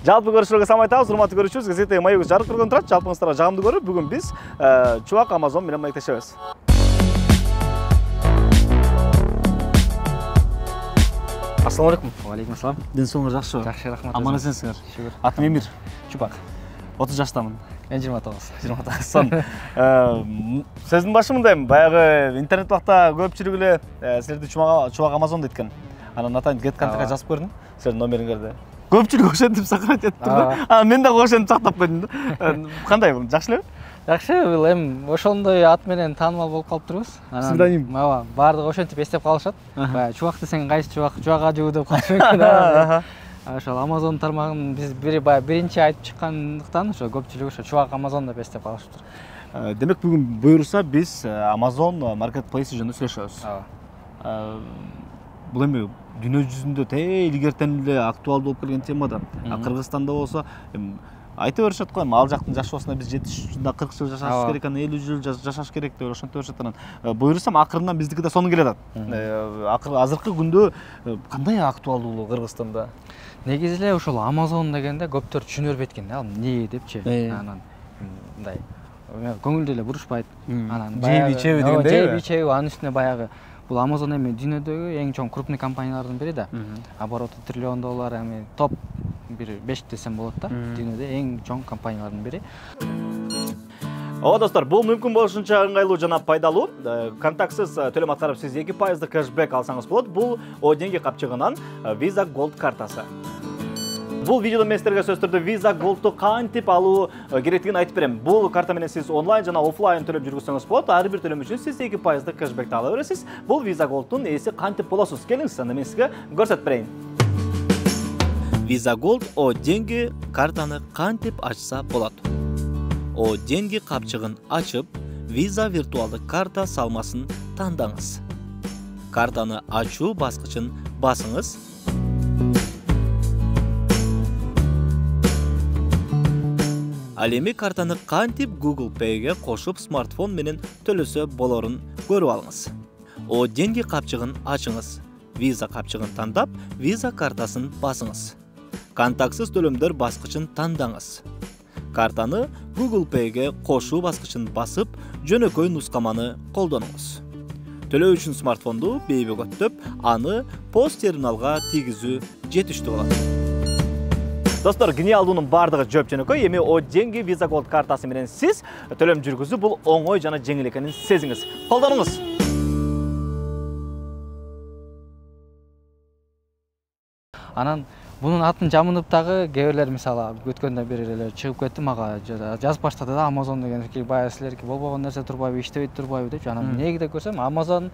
Жалпы көрүүчүлөргө салам айтабыз, урматтуу көрүүчүбүз. Газета маегибиз жарык көргөн турат. Жалпыңыздарга жагымдуу көрүп, бүгүн биз Чубак Amazon менен маектешебиз. Ассаламу алейкум. Алейкум ассалам. Ден соңуңуз жакшыбы? Жакшы, рахмат. Аман эсенсиңер? Шүгүр. Атым Эмир. Чубак. 30 жаштамын. Мен 29. 29. Сон. Сөздүн башы мындайм. Баягы интернет бакта көпчүлүк эле силерди Чубак Amazon дейткен. Анан атайын GetContact жазып көрдүм. Силердин номериңерди. Көпчүлүк ошентип сакырат этти. Мен дагы ошентип сактап койдум да. Кандай бул? Жакшы элеби? Жакшы, бул эми ошондой ат менен таанымал болуп калып турбуз. Псевдоним. Ооба, баардыгы ошентип эстеп калышат. Баягы Чубак десең кайсы Чубак, Чубак ажуу деп калышы мүмкүн. Ошол Amazon тармагын биз биринчи айтып чыккандыктан ошо көпчүлүк ошо Чубак Amazon деп эстеп калышыптыр. Демек бүгүн буйруса биз Amazon Marketplace жөнүндө сүйлөшөбүз. Ооба. Бул эми дүйнө жүзүндө илгертен эле актуалдуу болуп келген тема да. Кыргызстанда болсо айта беришет го, ал жактын жашоосуна биз 70 жылда 40 жыл жашаш керек, анан 50 жыл жашаш керек деп ошентип беришет. Анан буйрусам акырындан биздики да сону келе атат. Азыркы күндө кандай актуалдуу Кыргызстанда? Негизи эле ошол Amazon дегенде көптөр түшүнө бербейт экен да, ал эмне депчи. Анан мындай көңүлдү эле бурушпайт. Анан жеби ичеби дегенде. Жеби ичеби, анын үстүнө баягы бул Amazon эми дүйнөдөгү эң чоң крупный компаниялардын бири да. Обороты $1 триллион, эми топ бир 5 десем болот да. Дүйнөдө эң чоң компаниялардын бири. Ооба достор, бул мүмкүн болушунча ыңгайлуу жана пайдалуу. Контактсыз төлөм аткарып сиз 2% кэшбэк алсаңыз болот. Бул деньги капчыгынан Visa Gold картасы. Бул видеодо мен силерге сөз түрдө Visa Gold'ду кантип алуу керектигин айтып берем. Бул карта менен сиз онлайн жана офлайн төлөп жүргүзсөңүз болот. Ар бир төлөм үчүн сиз 2% кэшбэкти ала бересиз. Бул Visa Gold'дун ээси кантип болосуз? Келиңиз, анда мен сизге көрсөтүп берейин. Visa Gold о деньги картаны кантип ачса болот? О деньги капчыгын ачып, Visa виртуалдык карта салмасын тандаңыз. Картаны ачуу баскычын басыңыз. Ал эми картаны кантип Google Pay'ге кошуп смартфон менен төлөсө болорун көрүп алыңыз. О деньги капчыгын ачыңыз. Visa капчыгын тандап, Visa картасын басыңыз. Контактсыз төлөмдөр баскычын тандаңыз. Картаны Google Pay'ге кошуу баскычын басып, жөнөкөй нускаманы колдонуңуз. Төлөө үчүн смартфонду бейбөгөттөп, аны пост терминалга тийгизүү жетиштүү болот. Достор, гениалдуунун бардыгы жооп жөнөкөй. Эми о деньги Visa Gold картасы менен сиз төлөм жүргүзүү бул оңой жана жеңил экенин сезиңиз. Колдонуңуз. Анан бунун атын жамынып дагы кээ бирлер мисалы өткөндө бир эле чыгып кетти, мага жазып баштады да, Amazon деген баягы силерге болбогон нерсе турбайбы, иштебей турбайбы депчи. Анан негиде көрсөм Amazon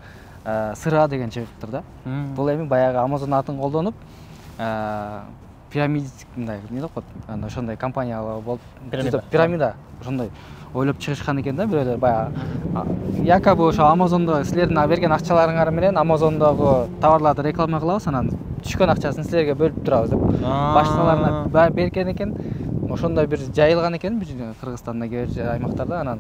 сыра деген чыгыптыр да. Бул эми баягы Amazon атын колдонуп пирамидандай эмне деп коет, ошондой компания болуп пирамида ошондой ойлоп чыгышкан экен да бирөөлөр. Баягы якобы ошо Amazon'до силердин берген акчаларыңар менен Amazon'догу товарларды реклама кылабыз, анан түшкөн акчасын силерге бөлүп турабыз деп башкаларына берген экен. Ошондой бир жайылган экен Кыргызстанда кээ бир аймактарда.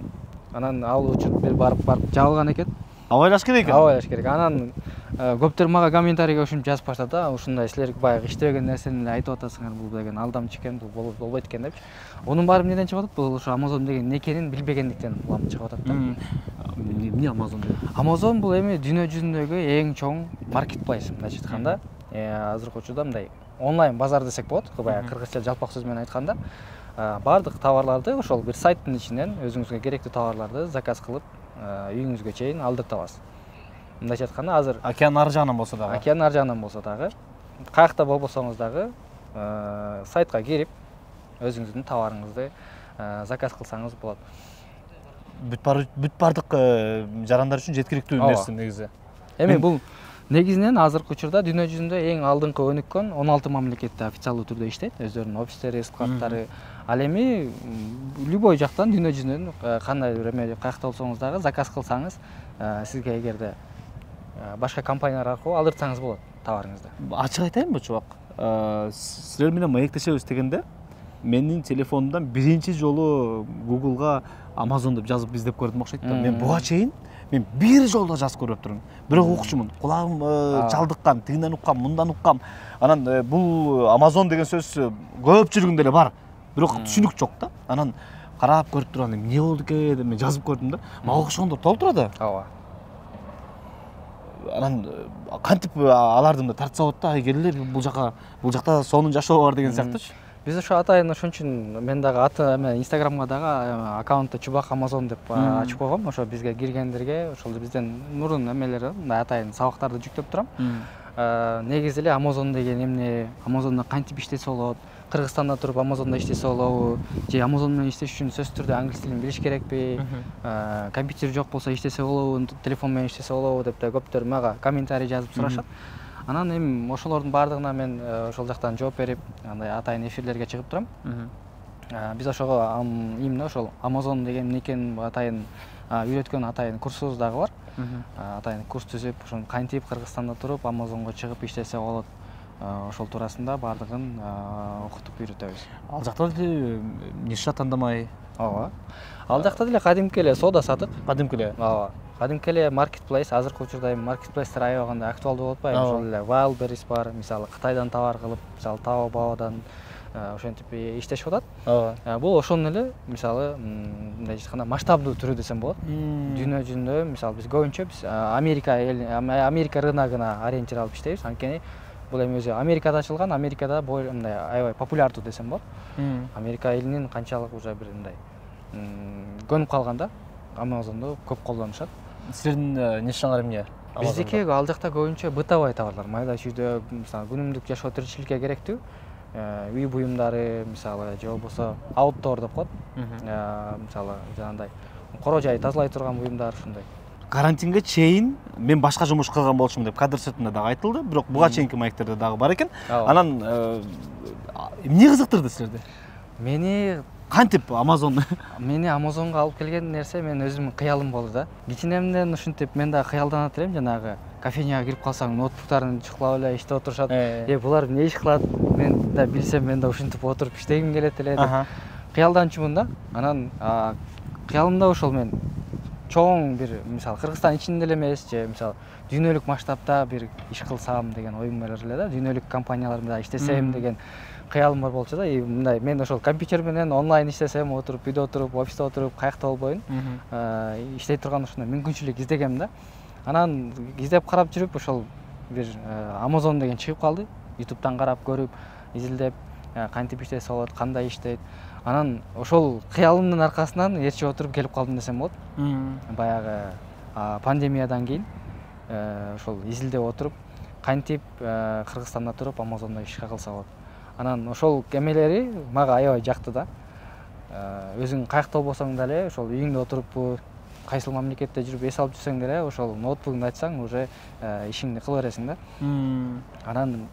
Анан ал учур бир барып жабылган экен. Абайлаш керек экен. Абайлаш керек. Анан көптөр мага комментарийге ушинтип жазып баштады да, ушундай силер баягы иштебеген нерсени эле айтып атасыңар, бул деген алдамчы экен, бул болбойт экен депчи. Онун баары эмнеден чыгып атат? Бул ошо Amazon деген эмне экенин билбегендиктен улам чыгып атат да. Эмне Amazon деген? Amazon бул эми дүйнө жүзүндөгү эң чоң маркетплейс, мындайча айтканда. Азыркы учурда мындай онлайн базар десек болот. Баягы кыргызча жалпак сөз менен айтканда, бардык товарларды ошол бир сайттын ичинен өзүңүзгө керектүү товарларды заказ кылып, үйүңүзгө чейин алдырта аласыз. Мындайча айтканда, азыр океан ар жагынан болсо дагы. Океан ар жагынан болсо дагы, каякта болбосоңуз дагы сайтка кирип, өзүңүздүн товарыңызды заказ кылсаңыз болот. Бүт бардык жарандар үчүн жеткиликтүү нерсе негизи. Эми бул негизинен азыркы учурда дүйнө жүзүндө эң алдыңкы өнүккөн 16 мамлекетте официалдуу түрдө иштейт, өздөрүнүн офистери, складдары. Ал эми любой жактан дүйнө жүзүнөн кандай бир эме каякта болсоңуз дагы заказ кылсаңыз, сизге эгерде башка компаниялар аркылуу алдыртсаңыз болот товарыңызды. Ачык айтайынбы, Чубак? Силер менен маектешебиз дегенде, менин телефонумдан биринчи жолу Google'га Amazon деп жазып издеп көрдүм окшойт да. Мен буга чейин мен бир жолу жазып көрүп турмун. Бирок укчумун. Кулагым чалдыккан, тигинден уккам, мындан уккам. Анан бул Amazon деген сөз көпчүлүгүндө эле бар. Бирок түшүнүк жок да. Анан карап көрүп турган эмне болду экен деп мен жазып көрдүм да. Мага окшогондор толтура да. Ооба. Анан кантип алардым да тартса болот да, келгиле бул жакта сонун жашоо бар деген сыяктуучу. Биз ошо атайын ошон үчүн мен дагы аты Инстаграмга дагы аккаунтты Чубак Amazon деп ачып койгом. Ошо бизге киргендерге ошол бизден мурун эмелер мындай атайын сабактарды жүктөп турам. Негизи эле Amazon деген эмне, Amazonда кантип иштесе болот, Кыргызстанда туруп Amazonда иштесе болобу, же Amazon менен иштеш үчүн сөзсүз түрдө англис тилин билиш керекпи, компьютер жок болсо иштесе болобу, телефон менен иштесе болобу деп көптөр мага комментарий жазып сурашат. Анан эми ошолордун баардыгына мен ошол жактан жооп берип, андай атайын эфирлерге чыгып турам. Биз ошого именно ошол Amazon деген эмне экенин атайын үйрөткөн атайын курсубуз дагы бар. Атайын курс түзүп, ошону кантип Кыргызстанда туруп Amazonго чыгып иштесе болот, ошол туурасында баардыгын окутуп үйрөтөбүз. Ал жакта деле ниша тандамай. Ооба. Ал жакта деле кадимки эле соода сатык. Кадимки эле. Ооба. Кадимки эле маркетплейс, азыркы учурда эми маркетплейстер аябаганда актуалдуу болуп атпайбы? Ошол эле Wildberries бар, мисалы Кытайдан товар кылып, мисалы Taobao'дан ошентип иштешип атат. Ооба. Бул ошонун эле мисалы мындай айтканда масштабдуу түрү десем болот. Дүйнө жүзүндө мисалы биз көбүнчө биз Америка рыногуна ориентир алып иштейбиз. Анткени бул эми өзү Америкада ачылган, Америкада мындай аябай популярдуу десем болот. Америка элинин канчалык уже бир мындай көнүп калганда Amazon'ду көп колдонушат. Силердин нишаңар эмне? Биздики ал жакта көбүнчө бытовой товарлар, майда чүйдө, мисалы күнүмдүк жашоо тиричиликке керектүү үй буюмдары, мисалы же болбосо outdoor деп коет. Мисалы жанагындай коро жай тазалай турган буюмдар ушундай. Карантинге чейин мен башка жумуш кылган болчумун деп кадр сетинде дагы айтылды, бирок буга чейинки маектерде дагы бар экен. Анан эмне кызыктырды силерди? Мени кантип Amazon? Мени Amazonго алып келген нерсе мен өзүмдүн кыялым болду да. Кичинемден ушинтип мен дагы кыялданат элем, жанагы кофейняга кирип калсаң ноутбуктарын чукулап эле иштеп отурушат. Булар эмне иш кылат? Мен да билсем, мен да ушинтип отуруп иштегим келет эле деп кыялданчумун да. Анан кыялымда ошол мен чоң бир мисалы Кыргызстан ичинде эле эмес, же мисалы дүйнөлүк масштабта бир иш кылсам деген оюм бар эле да. Дүйнөлүк компанияларда иштесем деген кыялым бар болчу да. Мындай мен ошол компьютер менен онлайн иштесем, отуруп үйдө отуруп, офисте отуруп, каякта болбойн иштей турган ушундай мүмкүнчүлүк издегем да. Анан издеп карап жүрүп ошол бир Amazon деген чыгып калды. YouTube'дан карап көрүп, изилдеп кантип иштесе болот, кандай иштейт. Анан ошол кыялымдын аркасынан ээрчип отуруп келип калдым десем болот. Баягы пандемиядан кийин ошол изилдеп отуруп, кантип Кыргызстанда туруп Amazon'да ишке кылса болот. Анан ошол эмелери мага аябай жакты да. Өзүң каякта болбосоң деле ошол үйүңдө отуруппу, кайсыл мамлекетте жүрүп эс алып жүрсең деле ошол ноутбугуңду ачсаң уже ишиңди кыла бересиң да. Анан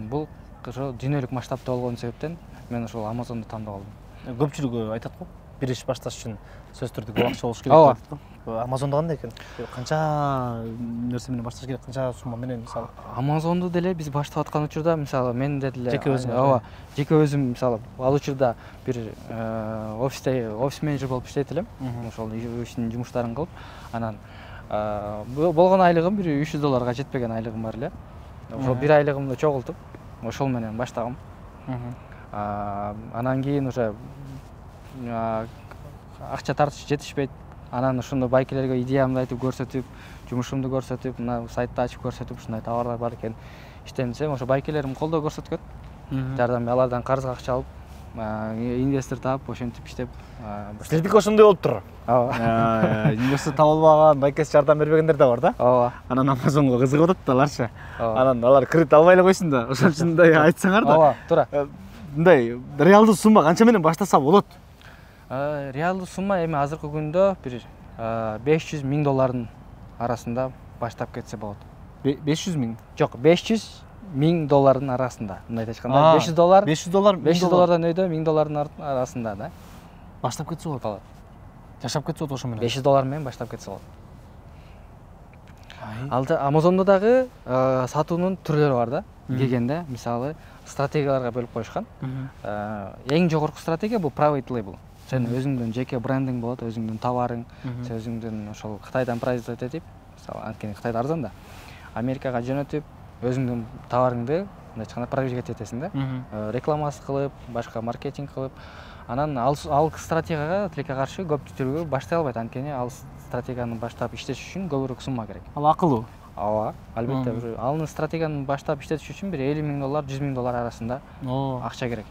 бул ошо дүйнөлүк масштабта болгон себептен мен ошол Amazon'ду тандап алдым. Көпчүлүгү айтат го, бир иш башташ үчүн сөзсүз түрдө көп акча болуш керек деп айтат го. Amazon'да кандай экен? Канча нерсе менен башташ керек, канча сумма менен мисалы? Amazon'ду деле биз баштап аткан учурда мисалы мен деле ооба, жеке өзүм мисалы ал учурда бир офис менеджер болуп иштейт элем. Ошол иштин жумуштарын кылып, анан болгон айлыгым бир $300 жетпеген айлыгым бар эле. Ошол бир айлыгымды чогултуп, ошол менен баштагам. Анан кийин уже акча тартыш жетишпейт. Анан ошондо байкелерге идеямды айтып көрсөтүп, жумушумду көрсөтүп, мына сайтты ачып көрсөтүп, ушундай товарлар бар экен, иштейм десем, ошо байкелерим колдоо көрсөткөн. Жардам алардан карызга акча алып, инвестор таап, ошентип иштеп. Силердики ошондой болуптур. Ооба. Инвестор таба албаган, байкеси жардам бербегендер да бар да. Ооба. Анан Amazon'го кызыгып атат да аларчы. Анан алар кредит албай эле койсун да. Ошон үчүн мындай айтсаңар да. Ооба, туура. Мындай реалдуу сумма канча менен баштаса болот? Реалдуу сумма эми азыркы күндө бир $500,000 арасында баштап кетсе болот. 500 миң? Жок, $500,000 арасында. Мындай айтканда $500 $500 өйдө, $1,000 арасында да. Баштап кетсе болот. Жашап кетсе болот ошо менен. $500 менен баштап кетсе болот. Алда Amazon'да дагы сатуунун түрлөрү бар да. Келгенде, мисалы, стратегияларга бөлүп коюшкан. Эң жогорку стратегия бул private label. Сен өзүңдүн жеке брендиң болот, өзүңдүн товарың, сен өзүңдүн ошол Кытайдан производить этип, мисалы анткени Кытайда арзан да. Америкага жөнөтүп, өзүңдүн товарыңды мындай айтканда продвигать этесиң да. Рекламасы кылып, башка маркетинг кылып, анан ал стратегияга тилекке каршы көпчүлүгү баштай албайт. Анткени ал стратегияны баштап иштетиш үчүн көбүрөөк сумма керек. Ал акылуу. Ооба, албетте. Ал стратегияны баштап иштетиш үчүн бир $50,000, $100,000 арасында акча керек.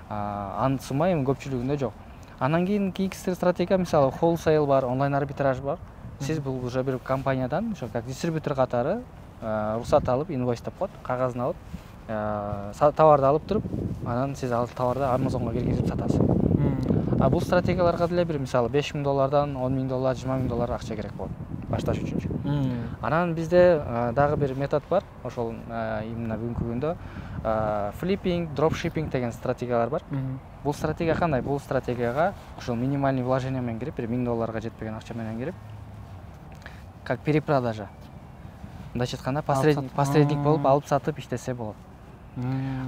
Анын сумма эми көпчүлүгүндө жок. Анан кийинки стратегия мисалы wholesale бар, онлайн арбитраж бар. Сиз бул уже бир компаниядан ошо как дистрибьютор катары рухсат алып, инвойс деп коет, кагазын алып, товарды алып туруп, анан сиз ал товарды Amazonга киргизип сатасыз. Бул стратегияларга деле бир мисалы $5,000, $10,000, $20,000 акча керек болот башташ үчүнчү. Анан бизде дагы бир метод бар. Ошол именно бүгүнкү күндө flipping, dropshipping деген стратегиялар бар. Бул стратегия кандай? Бул стратегияга ошол минимальный вложение менен кирип, бир $1,000 жетпеген акча менен кирип, как перепродажа. Мындайча айтканда посредник болуп алып сатып иштесе болот.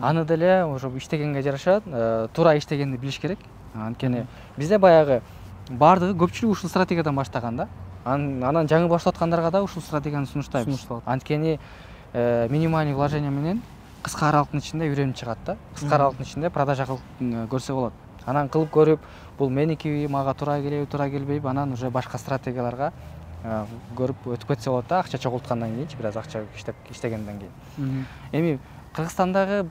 Аны деле ошо иштегенге жараша туура иштегенди билиш керек. Анткени бизде баягы баардыгы көпчүлүк ушул стратегиядан баштаган да. Анан жаңы баштап аткандарга да ушул стратегияны сунуштайбыз. Анткени минимальный вложение менен кыска аралыктын ичинде үйрөнүп чыгат да. Кыска аралыктын ичинде продажа кылып көрсө болот. Анан кылып көрүп, бул меники, мага туура келеби, туура келбейби, анан уже башка стратегияларга көрүп өтүп кетсе болот да, акча чогулткандан кийинчи, бир аз акча иштегенден кийин. Эми Кыргызстандагы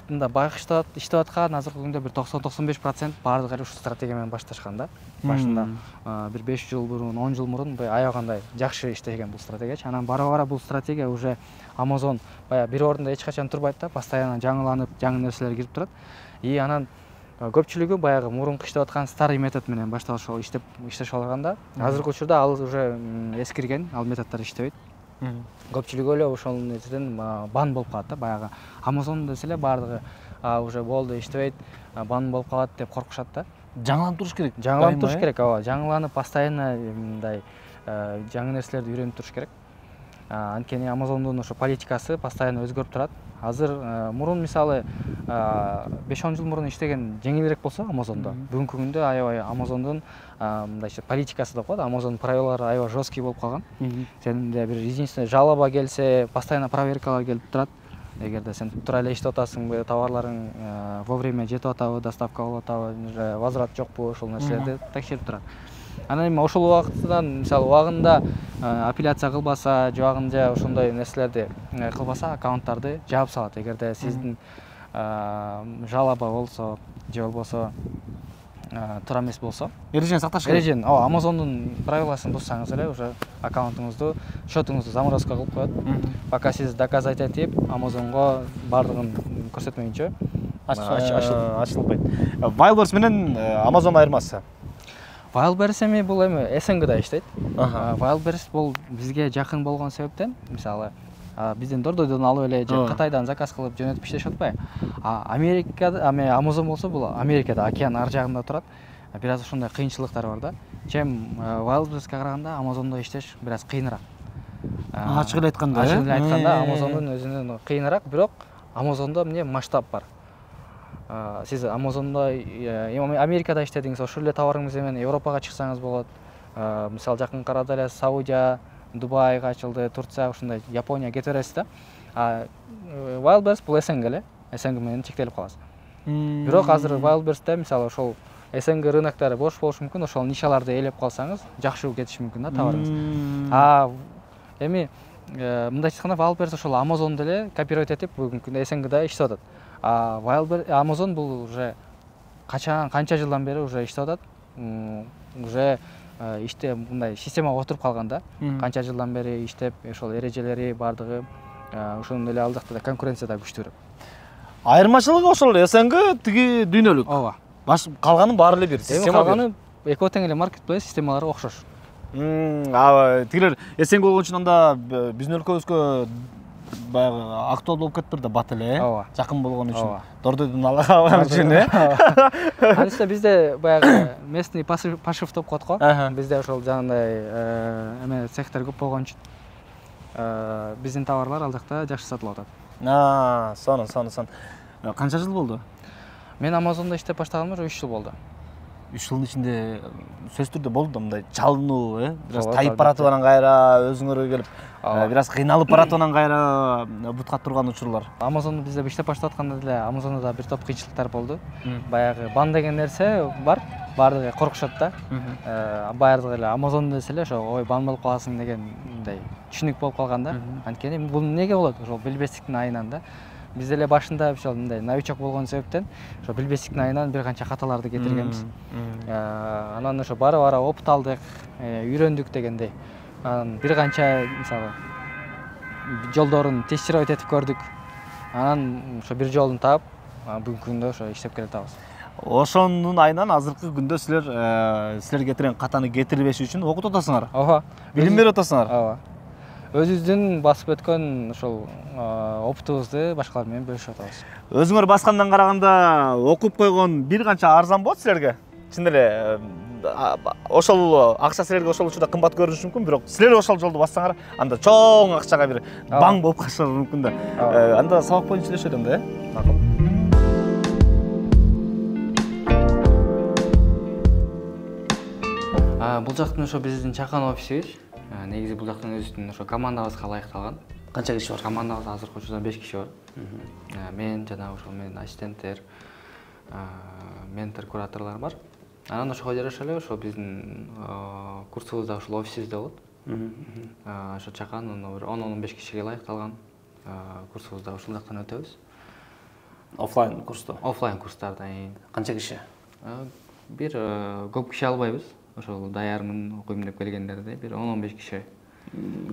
мындай байкы иштеп аткан азыркы күндө бир 90-95% баардыгы ушул стратегия менен башташкан да. Башында бир 5 жыл мурун, 10 жыл мурун аябагандай жакшы иштеген бул стратегиячы. Анан бара-бара бул стратегия уже Amazon баягы бир ордунда эч качан турбайт да, постоянно жаңыланып, жаңы нерселер кирип турат. И анан көпчүлүгү баягы мурунку иштеп аткан старый метод менен баштап ошол иштешип алганда, азыркы учурда ал уже эскирген, ал методдор иштебейт. Көпчүлүгү эле ошол нерседен бан болуп калат да, баягы Amazon десе эле баардыгы уже болду, иштебейт, бан болуп калат деп коркушат да. Жаңыланып туруш керек. Жаңыланып туруш керек, ооба. Жаңыланып постоянно мындай жаңы нерселерди үйрөнүп туруш керек. Анткени Amazon'дун ошо политикасы постоянно өзгөрүп турат. Азыр мурун мисалы 5-10 жыл мурун иштеген жеңилирээк болсо Amazon'до, бүгүнкү күндө аябай Amazon'дун мындайча политикасы деп коет, Amazon правилалары аябай жесткий болуп калган. Сенде бир единственный жалоба келсе, постоянно проверкалар келип турат. Эгерде сен туура эле иштеп атасыңбы, товарларың вовремя жетип атабы, доставка болуп атабы, возврат жокпу, ошол нерселерди текшерип турат. Анан эми ошол убактынан мисалы убагында апелляция кылбаса, жабагында ошондой нерселерди кылбаса, аккаунттарды жаап салат. Эгерде сиздин жалоба болсо, же болбосо туура эмес болсо, Эрежени сакташ керек. Эрежени, Amazon'дун правиласын буссаңыз эле уже аккаунтуңузду, счетуңузду заморозка кылып коет. Пока сиз доказать этип, Amazon'го баардыгын көрсөтмөйүнчө ачылбайт. Wildberries менен Amazon айырмасы. Wildberries эми бул эми СНГда иштейт. Wildberries бул бизге жакын болгон себептен, мисалы, бизден Дордойдон алып эле же Кытайдан заказ кылып жөнөтүп иштешип атпайбы? Америкада, Amazon болсо бул Америкада, океан ар жагында турат. Бир аз ошондой кыйынчылыктары бар да. Чем Wildberriesке караганда Amazon'до иштеш бир аз кыйыныраак. Ачык эле айтканда, Ачык эле айтканда Amazon'дун өзүнөн кыйыныраак, бирок Amazon'до эмне масштаб бар. Сиз Amazon'до Америкада иштедиңиз, ошол эле товарыңыз менен Европага чыксаңыз болот. Мисалы жакын арада эле Саудия, Дубайга ачылды, Турция, ошондой Япония кетип бересиз да. Wildberries бул СНГ эле, СНГ менен чектелип каласыз. Бирок азыр Wildberries'те мисалы ошол СНГ рыноктары бош болушу мүмкүн, ошол нишаларды ээлеп калсаңыз, жакшы кетиши мүмкүн да товарыңыз. Эми мындайча айтканда Wildberries ошол Amazon деле копировать этип бүгүнкү күндө СНГда иштеп атат. Amazon бул уже канча жылдан бери уже иштеп атат. Уже иште мындай системага отуруп калган да. Канча жылдан бери иштеп, ошол эрежелери бардыгы ошондон эле ал жакта да конкуренция да күчтүүрөөк. Айырмачылыгы ошол СНГ тиги дүйнөлүк. Ооба. Калганын баары эле бир система. Калганы экөө тең эле маркетплейс системалары окшош. Тигилер СНГ болгон үчүн анда биздин өлкөбүзгө баягы актуал болуп кетиптир да бат эле, жакын болгон үчүн. Дордойдон ала калган үчүн, Анысы бизде баягы местный пошив деп коет го. Бизде ошол жанагындай эме цехтер көп болгон үчүн биздин товарлар ал жакта жакшы сатылып атат. Сонун. Канча жыл болду? Мен Amazon'da иштеп баштаганыма уже 3 жыл болду. 3 жылдын ичинде сөзсүз түрдө болду да мындай чалынуу, бир аз Болот, тайып баратып анан кайра өзүңөргө келип, бир аз кыйналып баратып анан кайра бутка турган учурлар. Amazon'da бизде иштеп баштап атканда деле Amazon'da да бир топ кыйынчылыктар болду. Баягы бан деген нерсе бар, баардыгы коркушат да. Баардыгы эле Amazon десе эле ошо ой бан болуп каласың деген мындай түшүнүк болуп калган да. Анткени бул эмнеге болот? Ошол билбестиктин айынан да. Биз деле башында ошол мындай новичок болгон себептен ошо билбестиктин айынан бир канча каталарды кетиргенбиз. Анан ошо бара опыт алдык, үйрөндүк дегендей. Анан бир канча мисалы жолдорун тестировать этип көрдүк. Анан ошо бир жолун таап, бүгүнкү күндө ошо иштеп келатабыз. Ошонун айынан азыркы күндө силер кетирген катаны кетирбеш үчүн окутуп атасыңар. Ооба. Билим берип атасыңар. Ооба. Өзүбүздүн басып өткөн ошол опытыбызды башкалар менен бөлүшүп атабыз. Өзүңөр баскандан караганда окуп койгон бир канча арзан болот силерге. Чын эле ошол акча силерге ошол учурда кымбат көрүнүшү мүмкүн, бирок силер ошол жолду бассаңар, анда чоң акчага бир баң болуп калышы мүмкүн да. Анда сабак боюнча иштешет анда, Макул. Бул жактын ошо биздин чакан офисибиз. Негизи бул жактын өзүбүздүн ошо командабызга ылайыкталган. канча киши бар? Командабыз азыркы учурда 5 киши бар. Мен жана ошол менин ассистенттер, ментор, кураторлор бар. Анан ошого жараша эле ошо биздин курсубузда ошол офисибизде болот. Ошо чакан бир 10-15 кишиге ылайыкталган курсубузда ошол жактан өтөбүз. Офлайн курсту. Офлайн курстардан Канча киши? бир көп киши албайбыз. Ошол даярмын, окуйм деп келгендерде бир 10-15 киши.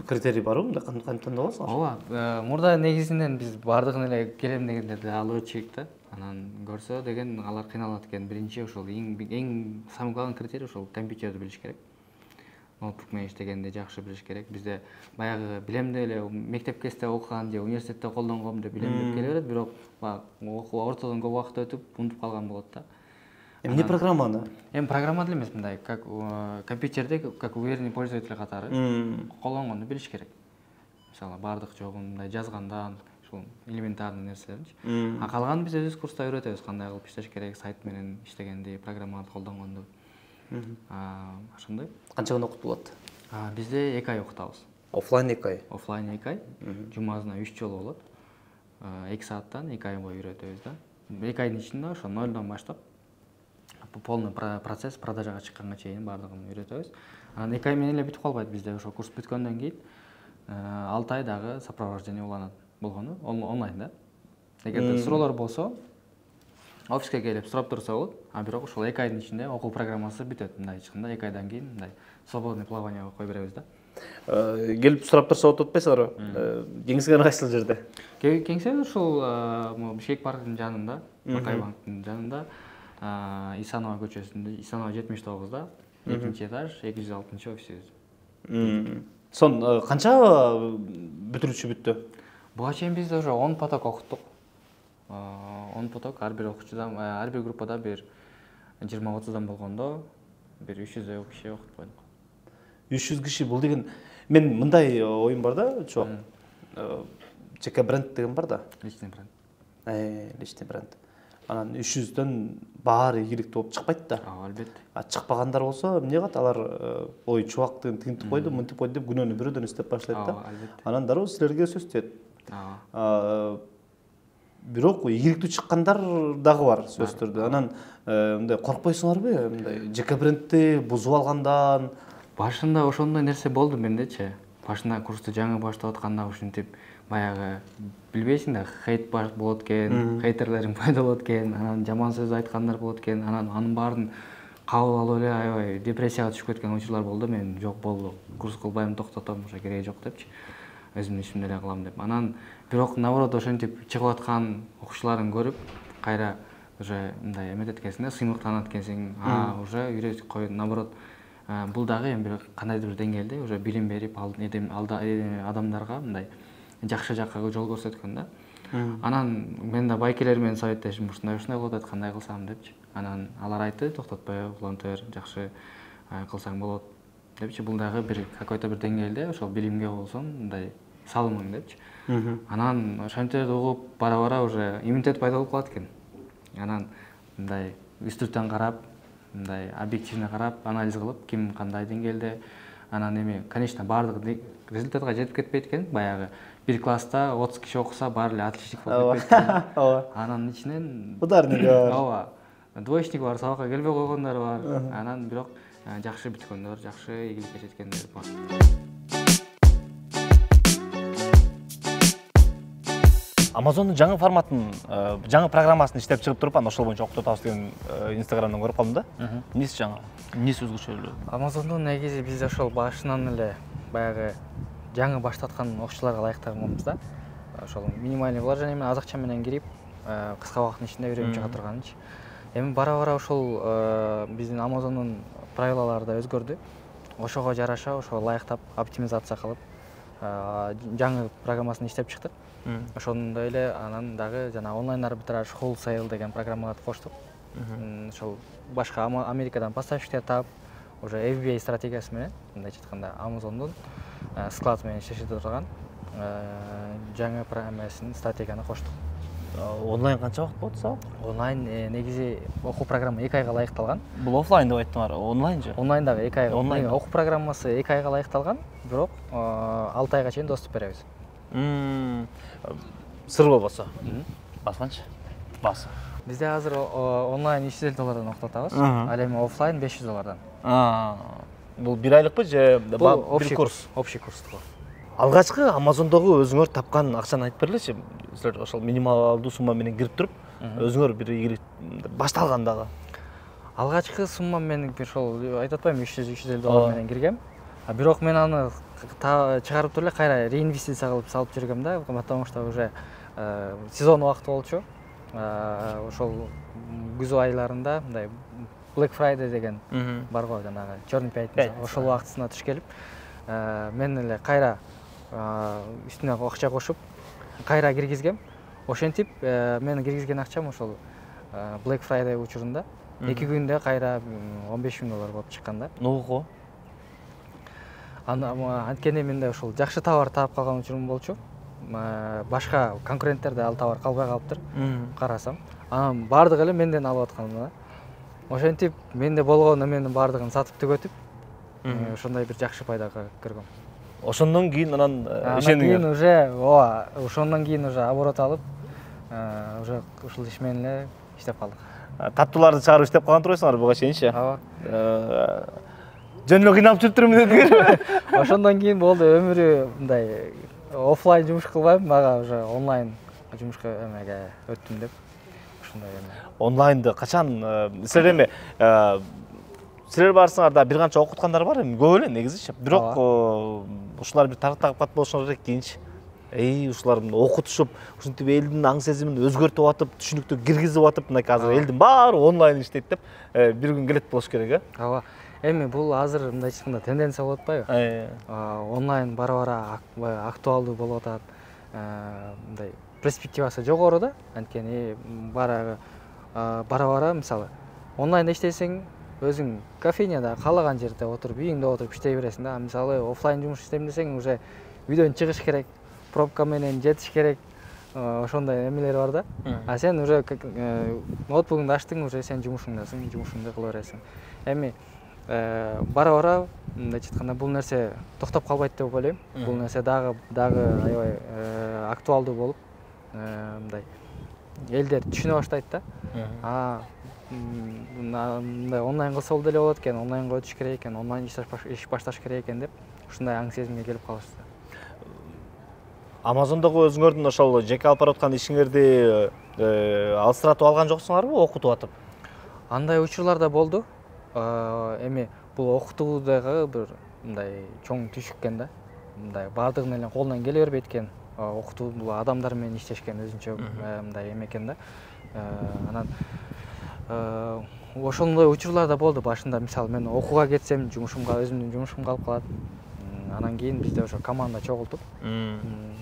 Критерий барбы? Мындай кантип тандаласыңар? Ооба. Мурда негизинен биз баардыгын эле келем дегендерди алып өтчүк да. Анан көрсө деген алар кыйналат экен. Биринчи ошол эң самый главный критерий ошол компьютерди билиш керек. Ноутбук менен иштегенди жакшы билиш керек. Бизде баягы билем деп эле мектеп кезде окуган же университетте колдонгом деп билем деп келе берет, бирок ортодон көп убакыт өтүп унутуп калган болот да. Эмне программаны? Программа деле эмес, мындай как компьютерде как уверенный пользователь катары колдонгонду билиш керек. Мисалы бардык жогун мындай жазгандан ушул элементарный нерселерди. Калганын биз өзүбүз курста үйрөтөбүз, кандай кылып иштеш керек, сайт менен иштегенди, программаны колдонгонду. Ошондой. Канча күн окутулат? Бизде 2 ай окутабыз. Офлайн 2 ай. Офлайн 2 ай. Жумасына 3 жолу болот. 2 сааттан 2 ай бою үйрөтөбүз да. 2 айдын ичинде ошо 0дон баштап полный процесс продажага чыкканга чейин баардыгын үйрөтөбүз. Анан 2 ай менен эле бүтүп калбайт. Бизде ошо курс бүткөндөн кийин 6 ай дагы сопровождение уланат болгону онлайн да. Эгерде суроолор болсо офиске келип сурап турса болот. Бирок ошол 2 айдын ичинде окуу программасы бүтөт. Мындай айтканда 2 айдан кийин мындай свободный плаванияга кое беребиз да. Келип сурап турса болот атпайсыңарбы? Кеңсеңер кайсыл жерде? Кеңсе ушул Бишкек парктын жанында, Акай банктын жанында, Исанова көчөсүндө, Исанова 79да, 2-чи этаж, 206-чы офисибиз. Сон канча бүтүрүүчү бүттү? Буга чейин биз уже 10 поток окуттук. 10 поток ар бир окуучудан, ар бир группада бир 20-30дан болгондо бир 300 киши окутуп койдук. 300 киши бул деген мен мындай оюм бар да, чоң. ЖК бренд деген бар да. Личный бренд. Личный бренд. Анан 300дөн баары ийгиликтүү болуп чыкпайт да. Албетте. Чыкпагандар болсо эмне кылат? Алар ой чубактын тигинтип койду, мынтип койду деп күнөөнү бирөөдөн издеп баштайт да. Анан дароо силерге сөз тиет. Бирок ийгиликтүү чыккандар дагы бар сөзсүз түрдө. Анан мындай коркпойсуңарбы? Мындай ЖК брендти бузуп алгандан? Башында ошондой нерсе болду мендечи. Башында курсту жаңы баштап атканда ушинтип баягы билбейсиң да, хейт болот экен, хейтерлерим пайда болот экен, анан жаман сөз айткандар болот экен, анын баарын кабыл алып эле аябай депрессияга түшүп кеткен учурлар болду. Мен жок болду, курс кылбайм, токтотом, ошо кереги жок депчи. Өзүмдүн ишимди эле кылам деп. Анан бирок наоборот ошентип чыгып аткан окуучуларын көрүп, кайра уже мындай эметет экенсиң да, сыймыктанат экенсиң. Уже үйрөтүп коюп, наоборот бул дагы эми бир кандайдыр бир деңгээлде уже билим берип, адамдарга мындай жакшы жакка жол көрсөткөн да. Анан мен да байкелер менен советдешим, ушундай болуп атат, кандай кылсам депчи. Анан алар айтты, токтотпой, волонтер, жакшы кылсаң болот депчи. Бул дагы бир какой-то бир деңгээлде ошол билимге болсун мындай салымың депчи. Анан ошентип угуп бара уже иммунитет пайда болуп калат экен. Анан мындай үстүртөн карап, мындай объективно карап, анализ кылып, ким кандай деңгээлде, анан эми, конечно, баардыгы результатка жетип кетпейт экен. Баягы бир класста 30 киши окуса, баары эле отличник болуп кетпейт экен. Ооба. Анан ичинен Ударник бар. Ооба. Двоечник бар, сабакка келбей койгондар бар. Анан бирок жакшы бүткөндөр, жакшы ийгиликке жеткендер бар. Amazon'un жаңы форматын, жаңы программасын иштеп чыгып туруп, ошол боюнча окутуп атабыз деген Instagramдан көрүп калдым да. Эмнеси жаңы? Эмнеси өзгөчөлүү? Amazon'дун негизи бизде ошол башынан эле баягы жаңы баштаткан окуучуларга ылайыктаган болмуз да. Ошол минимальный вложение менен аз акча менен кирип, кыска убакыттын ичинде үйрөнүп чыга турганчы. Эми бара ошол биздин Amazon'дун правилалары да өзгөрдү. Ошого жараша, ошого ылайыктап оптимизация кылып, жаңы программасын иштеп чыктык. Ошондой эле анан дагы жана онлайн арбитраж wholesale деген программаларды коштук. Ошол башка Америкадан поставщиктер таап, уже FBA стратегиясы менен, мындайча айтканда Amazon'дун склад менен иштешип турган жаңы программасын стратегияны коштук. Онлайн канча убакыт болду сабак? Онлайн негизи окуу программа 2 айга ылайыкталган. Бул офлайн деп айттыңар, онлайн же? Онлайн дагы 2 айга. Онлайн окуу программасы 2 айга ылайыкталган, бирок 6 айга чейин доступ беребиз. Сыр болбосо. Басканчы? Бас. Бизде азыр онлайн $300 окутуп атабыз. Ал эми офлайн $500. Бул бир айлыкпы же бир курс? Общий курс. Алгачкы Amazon'догу өзүңөр тапкан акчаны айтып бергилечи. Силер ошол минималдуу сумма менен кирип туруп, өзүңөр бир ийгилик башталгандагы. Алгачкы сумма менен ошол айтып атпаймынбы $300 менен киргем. Бирок мен аны чыгарып туруп эле кайра реинвестиция кылып салып жүргөм да, потому что уже сезон убакыты болчу. Ошол күз айларында мындай Black Friday деген бар го, жанагы Чёрный пятница. Ошол убактысына туш келип, мен эле кайра үстүнө акча кошуп, кайра киргизгем. Ошентип, менин киргизген акчам ошол Black Friday учурунда 2 күндө кайра $15,000 болуп чыккан да. Ого. Анткени менде ошол жакшы товар таап калган учурум болчу. Башка конкуренттерде ал товар калбай калыптыр. Карасам, анан бардыгы эле менден алып аткан да. Ошентип, менде болгон эменин бардыгын сатып түгөтүп, ошондой бир жакшы пайдага киргем. Ошондон кийин анан ишендиңер? Уже, ошондон кийин уже оборот алып, уже ушул иш менен эле иштеп калдык. Таттууларды чыгарып иштеп калган турбайсыңар буга чейинчи? Ооба. Жөн эле кыйналып жүрүптүрмүн дедиңер. Ошондон кийин болду, өмүрү мындай офлайн жумуш кылбайм, мага уже онлайн жумушка эмеге өттүм деп. Ошондой эме. Онлайнды качан силер эми силер барсыңар да бир канча окуткандар бар эми, көп эле негизичи. Бирок ушулар бир тагып кат болушуна керек кийинчи. Ушулар окутушуп, ушинтип элдин аң сезимин өзгөртүп атып, түшүнүктү киргизип атып, мынакей азыр элдин баары онлайн иштейт деп бир күн келет болуш керек, Ооба. Эми бул азыр мындай айтканда тенденция болуп атпайбы? Онлайн бара-бара актуалдуу болуп атат. Мындай перспективасы жогору да. Анткени бара-бара мисалы онлайн иштесең, өзүң кофейняда каалаган жерде отуруп, үйүңдө отуруп иштей бересиң да. Мисалы офлайн жумуш иштейм десең, уже үйдөн чыгыш керек, пробка менен жетиш керек. Ошондой эмелер бар да. Сен уже ноутбугуңду ачтың, уже сен жумушуңдасың, жумушуңду кыла бересиң. Эми бара-бара мындайча айтканда бул нерсе токтоп калбайт деп ойлойм. Бул нерсе дагы аябай актуалдуу болуп, мындай элдер түшүнө баштайт да. Мындай онлайн кылса болду эле болот экен, онлайнга өтүш керек экен, онлайн иш башташ керек экен деп ушундай аң сезимге келип калышты. Amazon'догу өзүңөрдүн ошол жеке алып бараткан ишиңерди алыстыратып алган жоксуңарбы, окутуп атып? Андай учурлар да болду. Эми бул окутуудагы бир мындай чоң түйшүк экен да. Мындай баардыгын эле колунан келе бербейт экен. Окутуу бул адамдар менен иштешкен өзүнчө мындай эме экен да. Анан ошондой учурлар да болду башында. Мисалы мен окууга кетсем, өзүмдүн жумушум калып калат. Анан кийин бизде ошо команда чогултуп,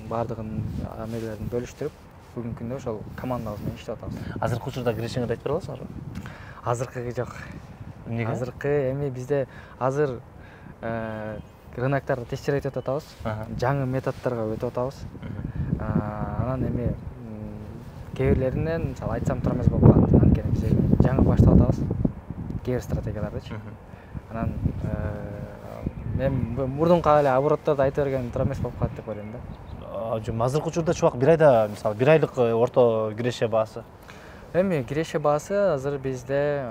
баардыгын амелерин бөлүштүрүп, бүгүнкү күндө ошол командабыз менен иштеп атабыз. Азыркы учурда кирешиңерди айтып бере аласыңарбы? Азыркы жок. Эмнеге? Азыркы эми бизде азыр рыноктарды тескерет этип атабыз. Жаңы методдорго өтүп атабыз. Анан эми кээ бирлеринен мисалы айтсам туура эмес болуп калат. Анткени биз жаңы баштап атабыз. Кээ бир стратегиялардычы. Анан мен мурдунка эле оборотторду айта берген туура эмес болуп калат деп ойлойм да. Азыркы учурда чубак бир айда мисалы бир айлык орто киреше баасы. Эми киреше баасы азыр бизде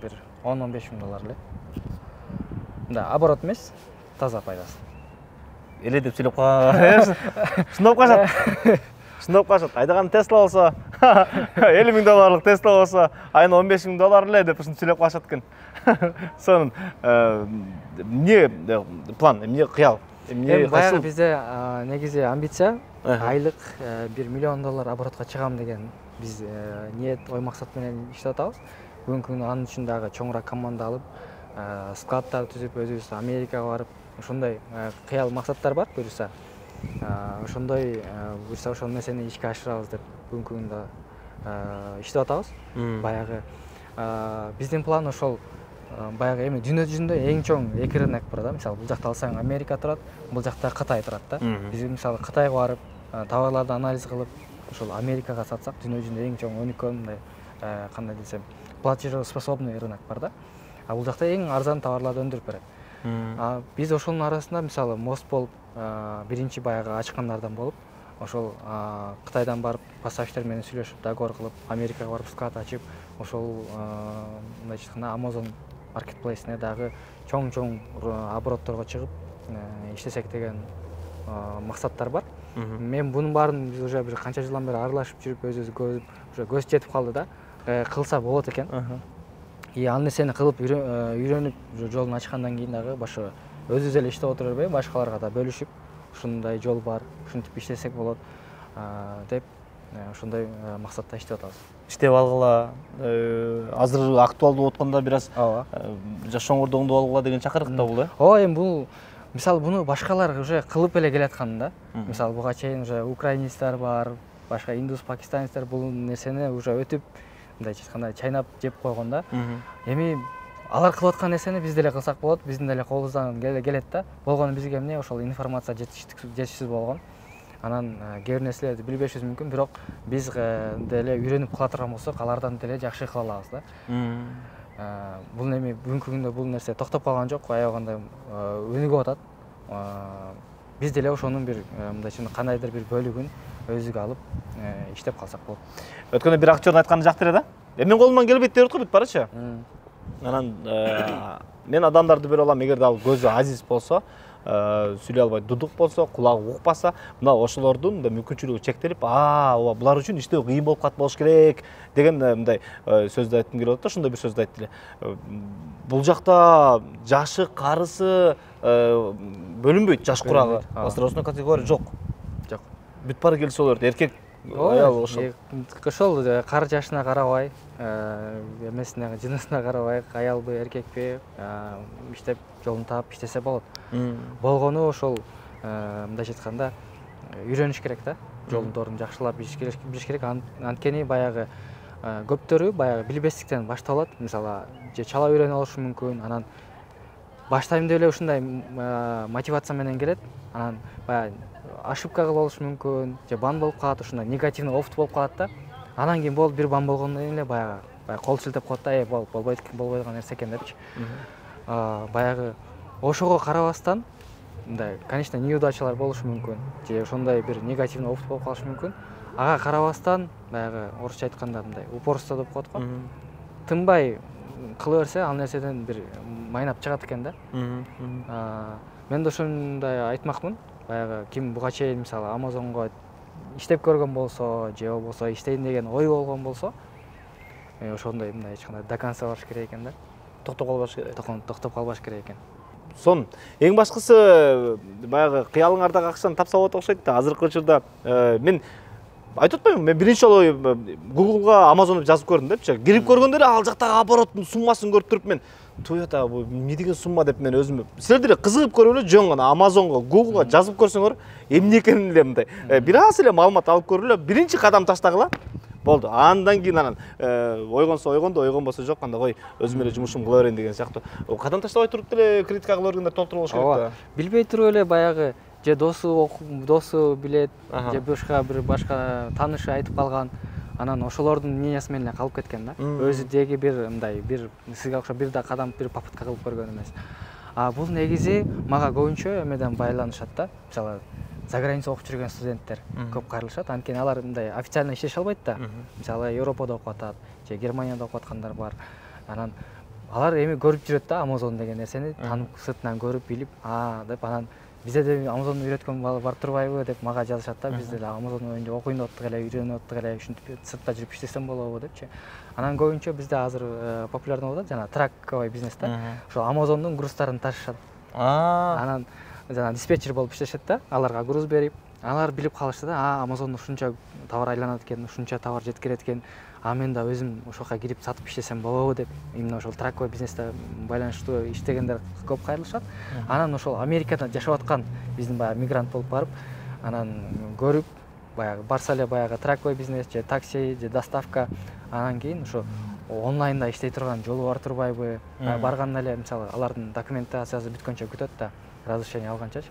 бир 10-15 миң доллар эле. Да, оборот эмес, таза пайдасы. Эле деп сүйлөп калган. Шындап калышат. Шындап калышат. Айдаган Tesla болсо, 50 миң долларлык Tesla болсо, айына 15 миң доллар эле деп ушинтип сүйлөп калышат экен. Сонун эмне план, эмне кыял? Баягы бизде негизи амбиция айлык 1 миллион доллар оборотко чыгам деген биз ниет, ой максат менен иштеп атабыз. Бүгүнкү күндө анын үчүн дагы чоңураак команда алып, складтар түзүп, өзүбүз Америкага барып, ошондой кыял максаттар бар буюрса. Ошондой буюрса ошол нерсени ишке ашырабыз деп бүгүнкү күндө иштеп атабыз. Баягы биздин план ошол баягы эми дүйнө жүзүндө эң чоң эки рынок бар да. Мисалы бул жакта алсаң Америка турат, бул жакта Кытай турат да. Биз мисалы Кытайга барып, товарларды анализ кылып, ошол Америкага сатсак, дүйнө жүзүндө эң чоң уникум мындай кандай десем, платежеспособный рынок бар да. Бул жакта эң арзан товарларды өндүрүп берет. Биз ошонун арасында мисалы мост болуп, биринчи баягы ачкандардан болуп, ошол Кытайдан барып поставщиктер менен сүйлөшүп, договор кылып, Америкага барып склад ачып, ошол мындайча айтканда Amazon маркетплейсине дагы чоң оборотторго чыгып иштесек деген максаттар бар. Мен бунун баарын биз уже бир канча жылдан бери аралашып жүрүп, өзүбүз уже көз жетип калды да. Кылса болот экен. Ал нерсени кылып үйрөнүп жолун ачкандан кийин дагы башка өзүбүз эле иштеп отура бербей, башкаларга да бөлүшүп, ушундай жол бар, ушинтип иштесек болот деп ошондой максатта иштеп атабыз. Иштеп алгыла, азыр актуалдуу болуп атканда бир аз жаш чоңурдугунду алгыла деген чакырык да бул, Ооба, эми бул мисалы буну башкалар уже кылып эле келаткан да. Мисалы буга чейин уже украинецтер бар, башка индус, пакистанецтер бул нерсени уже өтүп, мындайча айтканда чайнап жеп койгон да. Эми алар кылып аткан нерсени биз деле кылсак болот, биздин деле колубуздан келет да. Болгону бизге эмне ошол информация жетишсиз болгон. Анан кээ бир нерселерди билбешибиз мүмкүн, бирок биз деле үйрөнүп кыла турган болсок, алардан деле жакшы кыла алабыз да. Бул эми бүгүнкү күндө бул нерсе токтоп калган жок, аябагандай өнүгүп атат. Биз деле ошонун бир мындайча кандайдыр бир бөлүгүн өзүгө алып иштеп калсак болот. Өткөндө бир акчордун айтканы жакты эле да. Менин колумдан келбейт деп атып барачы. Анан мен адамдарды бөлө алам, эгерде ал көзү азиз болсо, сүйлөй албай дудук болсо, кулагы укпаса, мына ошолордун да мүмкүнчүлүгү чектелип, булар үчүн иштөө кыйын болуп калат болуш керек деген мындай сөздү айткым келип атат. Ошондой бир сөздү айтты эле. Бул жакта жашы, карысы бөлүнбөйт, жаш курагы. Возрастной категория жок. Жок. Бүт баары келсе болот, эркек, аял ошол. Ошол кар жашына карабай, эмесине, жынысына карабай, аялбы, эркекпи, иштеп жолун таап иштесе болот. Болгону ошол мындайча айтканда үйрөнүш керек да. Жолдорун жакшылап билиш керек. Анткени баягы көптөрү баягы билбестиктен башталат. Мисалы, же чала үйрөнүп алышы мүмкүн, анан баштайм деп эле ушундай мотивация менен келет. Анан баягы ошибка кылып алышы мүмкүн, же бан болуп калат, ушундай негативный опыт болуп калат да. Анан кийин болду, бир бан болгондон кийин эле баягы кол силтеп коет да, болбойт болгон нерсе экен депчи. Баягы ошого карабастан, мындай, конечно, неудачалар болушу мүмкүн, же ошондой бир негативный опыт болуп калышы мүмкүн. Ага карабастан, баягы орусча айтканда мындай упорство деп коет го. Тынбай кыла берсе, ал нерседен бир майнап чыгат экен да. Мен да ошондой айтмакмын. Баягы ким буга чейин мисалы Amazonго иштеп көргөн болсо, же болбосо иштейин деген ой болгон болсо, ошондой мындай айтканда до конца барыш керек экен да. Токтоп калбаш керек. Токтоп калбаш керек экен. Сон, эң башкысы баягы кыялыңардагы акчаны тапса болот окшойт да. Азыркы учурда мен айтып атпаймынбы, мен биринчи жолу Google'га Amazon'ду жазып көрдүм депчи. Кирип көргөндө эле ал жактагы обороттун суммасын көрүп туруп мен туята бул эмне деген сумма деп мен өзүм силер деле кызыгып көрүп эле жөн гана Amazon'га, Google'га жазып көрсөңөр эмне экенин эле мындай бир аз эле маалымат алып көрүп эле биринчи кадам таштагыла. болду. Андан кийин анан ойгонсо ойгонду, ойгонбосо жок, анда кой өзүм эле жумушумду кыла берейин деген сыяктуу. Кадам таштабай туруп деле критика кыла бергендер толтуруп болуш керек да. Билбей туруп эле баягы же досу билет, же башка таанышы айтып калган, анан ошолордун мнениясы менен калып кеткен да. Өзү деги бир мындай бир сизге окшоп бир да кадам бир попытка кылып көргөн эмес. Бул негизи мага көбүнчө эмеден байланышат да. Мисалы за граница окуп жүргөн студенттер көп кайрылышат. Анткени алар мындай официально иштеше албайт да. Мисалы Европада окуп атат, же Германияда окуп аткандар бар. Анан алар эми көрүп жүрөт да Amazon деген нерсени, танып сыртынан көрүп билип, деп анан бизде де Amazon'ду үйрөткөн бар турбайбы деп мага жазышат да. Бизде да Amazon'ду önce окуйн деп аттык эле, үйрөнүп аттык эле, ушинтип сыртта жүрүп иштесем болобу депчи. Анан көбүнчө бизде азыр популярный болуп атат жана траковый бизнес да. Ошо Amazon'дун груздарын ташышат. Анан жана диспетчер болуп иштешет да, аларга груз берип, алар билип калышты да, Amazon'да ушунча товар айланат экен, ушунча товар жеткирет экен. Мен да өзүм ошока кирип сатып иштесем болобу деп, именно ошол траковый бизнесте байланыштуу иштегендер көп кайрылышат. Анан ошол Америкада жашап аткан биздин баягы мигрант болуп барып, анан көрүп, баягы барса эле баягы траковый бизнес же такси же доставка, анан кийин ошо онлайнда иштей турган жолу бар турбайбы, барганда эле мисалы алардын документациясы бүткөнчө күтөт да, разрешение алганчачы.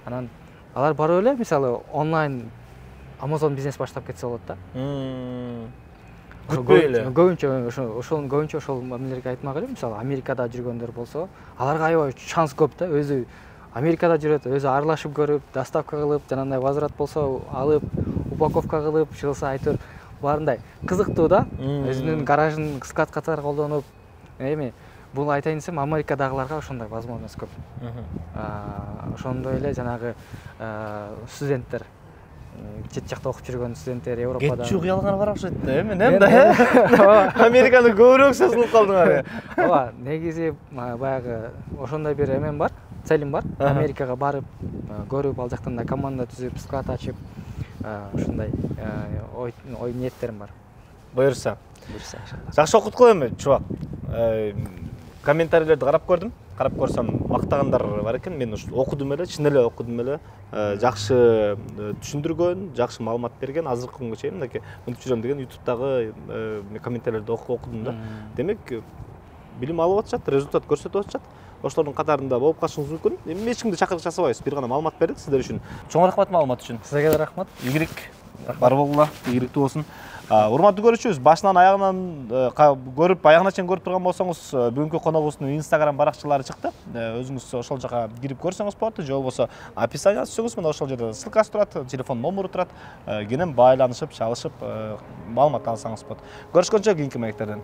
Анан алар барып эле мисалы онлайн Amazon бизнес баштап кетсе болот да. Күтпөй эле. Көбүнчө ошол мамилерге айтмак элем. Мисалы Америкада жүргөндөр болсо, аларга аябай шанс көп да. Өзү Америкада жүрөт, өзү аралашып көрүп, доставка кылып, жанагындай возврат болсо алып, упаковка кылып, чыгылса айтыр баарындай кызыктуу да. Өзүнүн гаражын складкалар колдонуп, эми бул айтайын десем Америкадагыларга ошондой возможность көп. Ошондой эле жанагы студенттер, чет жакта окуп жүргөн студенттер Европада. Кетчү кыялганы бар окшойт да, эми да. Американы көбүрөөк созулуп калдыңар. Ооба, негизи баягы ошондой бир эмем бар, целим бар. Америкага барып, көрүп, ал жактан да команда түзүп, склад ачып, ошондой ой ниеттерим бар. Буюрса. Жакшы окуткула эми, чубак. Комментарийлерди карап көрдүм. Карап көрсөм мактагандар бар экен. Мен окудум эле, чын эле окудум эле. Жакшы түшүндүргөн, жакшы маалымат берген. Азыркы күнгө чейин мынакей мынтип жүрөм деген YouTube'дагы комментарийлерди окудум да. Демек, билим алып атышат, результат көрсөтүп атышат. Ошолордун катарында болуп калышыңыз мүмкүн. Эми эч кимди чакырык жасабайбыз. Бир гана маалымат бердик сиздер үчүн. Чоң рахмат маалымат үчүн. Сизге да рахмат. Игилик бар болгула, игиликтүү болсун. Урматтуу көрүүчүбүз, башынан аягынан көрүп, аягына чейин көрүп турган болсоңуз, бүгүнкү коногубуздун Instagram баракчалары чыкты. Өзүңүз ошол жака кирип көрсөңүз болот, же болбосо описанияны түзсөңүз, мына ошол жерде ссылкасы турат, телефон номуру турат. Кенен байланышып, чалышып, маалымат алсаңыз болот. Көрүшкөнчө кийинки маектерден.